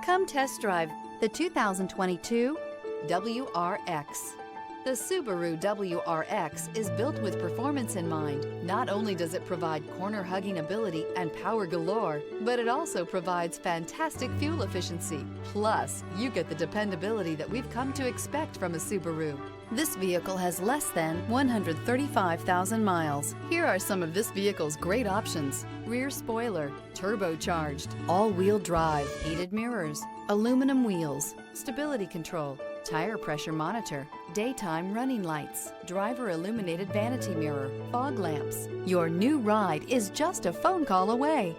Come test drive the 2022 WRX. The Subaru WRX is built with performance in mind. Not only does it provide corner-hugging ability and power galore, but it also provides fantastic fuel efficiency. Plus, you get the dependability that we've come to expect from a Subaru. This vehicle has less than 135,000 miles. Here are some of this vehicle's great options: rear spoiler, turbocharged, all-wheel drive, heated mirrors, aluminum wheels, stability control, tire pressure monitor, daytime running lights, driver illuminated vanity mirror, fog lamps. Your new ride is just a phone call away.